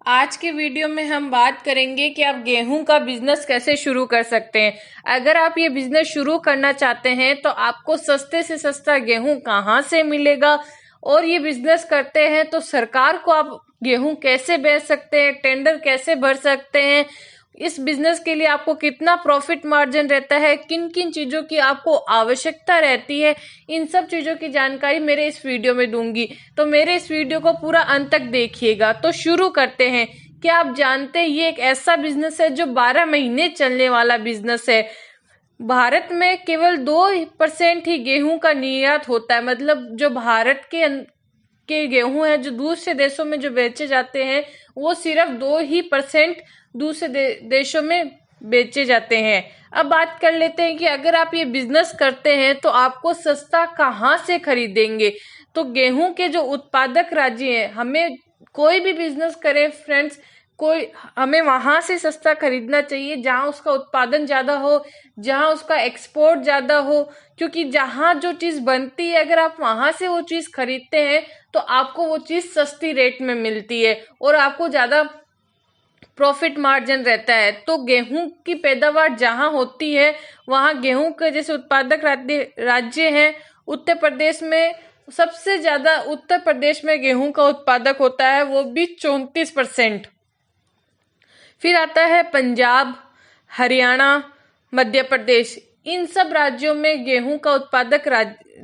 आज के वीडियो में हम बात करेंगे कि आप गेहूं का बिजनेस कैसे शुरू कर सकते हैं। अगर आप ये बिजनेस शुरू करना चाहते हैं तो आपको सस्ते से सस्ता गेहूं कहाँ से मिलेगा, और ये बिजनेस करते हैं तो सरकार को आप गेहूं कैसे बेच सकते हैं, टेंडर कैसे भर सकते हैं, इस बिजनेस के लिए आपको कितना प्रॉफिट मार्जिन रहता है, किन किन चीजों की आपको आवश्यकता रहती है, इन सब चीजों की जानकारी मेरे इस वीडियो में दूंगी। तो मेरे इस वीडियो को पूरा अंत तक देखिएगा। तो शुरू करते हैं। क्या आप जानते हैं ये एक ऐसा बिजनेस है जो 12 महीने चलने वाला बिजनेस है। भारत में केवल 2% ही गेहूं का निर्यात होता है। मतलब जो भारत के गेहूं है जो दूसरे देशों में जो बेचे जाते हैं वो सिर्फ 2% दूसरे देशों में बेचे जाते हैं। अब बात कर लेते हैं कि अगर आप ये बिजनेस करते हैं तो आपको सस्ता कहाँ से खरीदेंगे। तो गेहूं के जो उत्पादक राज्य हैं, हमें कोई भी बिजनेस करें फ्रेंड्स, कोई हमें वहां से सस्ता खरीदना चाहिए जहां उसका उत्पादन ज्यादा हो, जहां उसका एक्सपोर्ट ज्यादा हो। क्योंकि जहां जो चीज बनती है अगर आप वहां से वो चीज खरीदते हैं तो आपको वो चीज सस्ती रेट में मिलती है और आपको ज्यादा प्रॉफिट मार्जिन रहता है। तो गेहूं की पैदावार जहां होती है वहां गेहूं के जैसे उत्पादक राज्य हैं, उत्तर प्रदेश में सबसे ज्यादा उत्तर प्रदेश में गेहूं का उत्पादक होता है, वो भी 34%। फिर आता है पंजाब, हरियाणा, मध्य प्रदेश। इन सब राज्यों में गेहूं का उत्पादक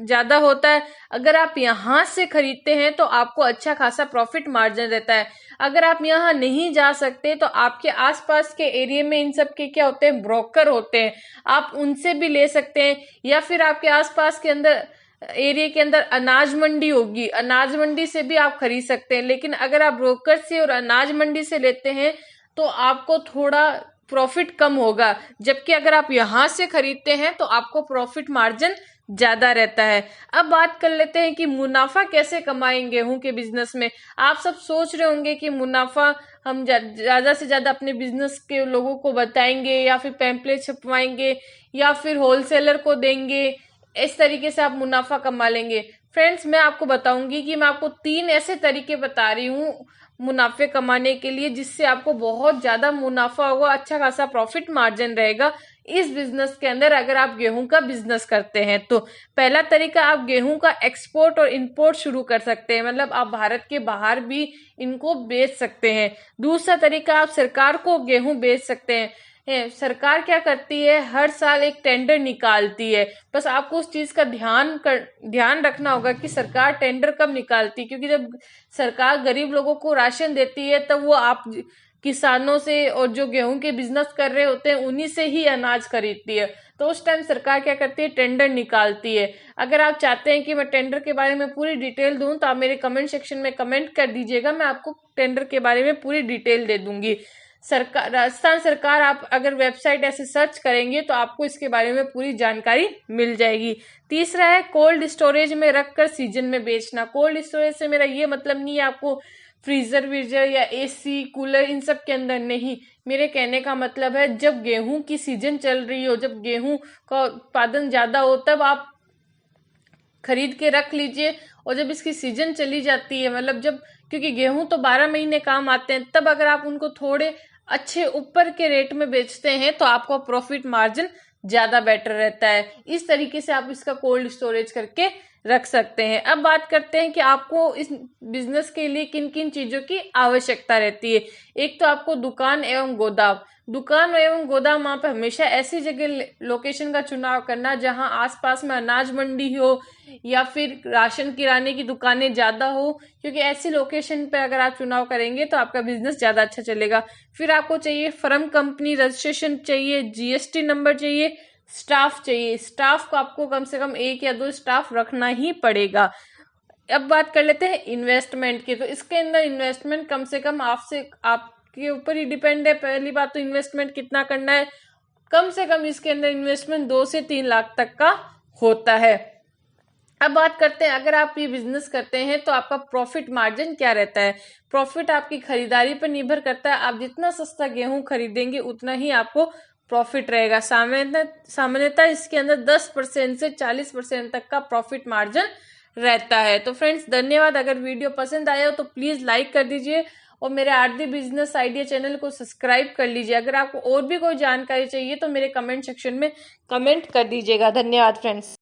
ज्यादा होता है। अगर आप यहाँ से खरीदते हैं तो आपको अच्छा खासा प्रॉफिट मार्जिन रहता है। अगर आप यहाँ नहीं जा सकते तो आपके आसपास के एरिया में इन सब के क्या होते हैं, ब्रोकर होते हैं, आप उनसे भी ले सकते हैं। या फिर आपके आसपास के अंदर एरिया के अंदर अनाज मंडी होगी, अनाज मंडी से भी आप खरीद सकते हैं। लेकिन अगर आप ब्रोकर से और अनाज मंडी से लेते हैं तो आपको थोड़ा प्रॉफिट कम होगा, जबकि अगर आप यहाँ से खरीदते हैं तो आपको प्रॉफिट मार्जिन ज्यादा रहता है। अब बात कर लेते हैं कि मुनाफा कैसे कमाएंगे गेहूं के बिजनेस में। आप सब सोच रहे होंगे कि मुनाफा हम ज्यादा से ज्यादा अपने बिजनेस के लोगों को बताएंगे या फिर पैम्पलेट छपवाएंगे या फिर होलसेलर को देंगे, इस तरीके से आप मुनाफा कमा लेंगे। फ्रेंड्स, मैं आपको बताऊंगी कि मैं आपको 3 ऐसे तरीके बता रही हूँ मुनाफे कमाने के लिए, जिससे आपको बहुत ज्यादा मुनाफा होगा, अच्छा खासा प्रॉफिट मार्जिन रहेगा इस बिजनेस के अंदर अगर आप गेहूं का बिजनेस करते हैं। तो पहला तरीका, आप गेहूं का एक्सपोर्ट और इंपोर्ट शुरू कर सकते हैं। मतलब आप भारत के बाहर भी इनको बेच सकते हैं। दूसरा तरीका, आप सरकार को गेहूं बेच सकते हैं। सरकार क्या करती है, हर साल एक टेंडर निकालती है। बस आपको उस चीज का ध्यान रखना होगा कि सरकार टेंडर कब निकालती है। क्योंकि जब सरकार गरीब लोगों को राशन देती है तब वो आप किसानों से और जो गेहूं के बिजनेस कर रहे होते हैं उन्हीं से ही अनाज खरीदती है। तो उस टाइम सरकार क्या करती है, टेंडर निकालती है। अगर आप चाहते हैं कि मैं टेंडर के बारे में पूरी डिटेल दूं तो आप मेरे कमेंट सेक्शन में कमेंट कर दीजिएगा, मैं आपको टेंडर के बारे में पूरी डिटेल दे दूंगी। सरकार, राजस्थान सरकार, आप अगर वेबसाइट ऐसे सर्च करेंगे तो आपको इसके बारे में पूरी जानकारी मिल जाएगी। तीसरा है कोल्ड स्टोरेज में रखकर सीजन में बेचना। कोल्ड स्टोरेज से मेरा ये मतलब नहीं है आपको फ्रीजर वीजर या एसी कूलर इन सब के अंदर नहीं। मेरे कहने का मतलब है जब गेहूं की सीजन चल रही हो, जब गेहूं का उत्पादन ज्यादा हो तब आप खरीद के रख लीजिए, और जब इसकी सीजन चली जाती है, मतलब जब, क्योंकि गेहूं तो 12 महीने काम आते हैं, तब अगर आप उनको थोड़े अच्छे ऊपर के रेट में बेचते हैं तो आपको प्रॉफिट मार्जिन ज्यादा बेटर रहता है। इस तरीके से आप इसका कोल्ड स्टोरेज करके रख सकते हैं। अब बात करते हैं कि आपको इस बिजनेस के लिए किन किन चीजों की आवश्यकता रहती है। एक तो आपको दुकान एवं गोदाम। दुकान एवं गोदाम आप हमेशा ऐसी जगह लोकेशन का चुनाव करना जहां आसपास में अनाज मंडी हो या फिर राशन किराने की दुकानें ज्यादा हो, क्योंकि ऐसी लोकेशन पे अगर आप चुनाव करेंगे तो आपका बिजनेस ज्यादा अच्छा चलेगा। फिर आपको चाहिए फर्म कंपनी रजिस्ट्रेशन चाहिए, जीएसटी नंबर चाहिए, स्टाफ चाहिए। स्टाफ को आपको कम से कम 1 या 2 स्टाफ रखना ही पड़ेगा। अब बात कर लेते हैं इन्वेस्टमेंट की। तो इसके अंदर इन्वेस्टमेंट कम से कम आपके ऊपर ही डिपेंड है। पहली बात तो इन्वेस्टमेंट कितना करना है, कम से कम इसके अंदर इन्वेस्टमेंट 2 से 3 लाख तक का होता है। अब बात करते हैं अगर आप ये बिजनेस करते हैं तो आपका प्रॉफिट मार्जिन क्या रहता है। प्रॉफिट आपकी खरीदारी पर निर्भर करता है। आप जितना सस्ता गेहूं खरीदेंगे उतना ही आपको प्रॉफिट रहेगा। सामान्यतः इसके अंदर 10% से 40% तक का प्रॉफिट मार्जिन रहता है। तो फ्रेंड्स, धन्यवाद। अगर वीडियो पसंद आया हो तो प्लीज लाइक कर दीजिए और मेरे आरती बिजनेस आइडिया चैनल को सब्सक्राइब कर लीजिए। अगर आपको और भी कोई जानकारी चाहिए तो मेरे कमेंट सेक्शन में कमेंट कर दीजिएगा। धन्यवाद फ्रेंड्स।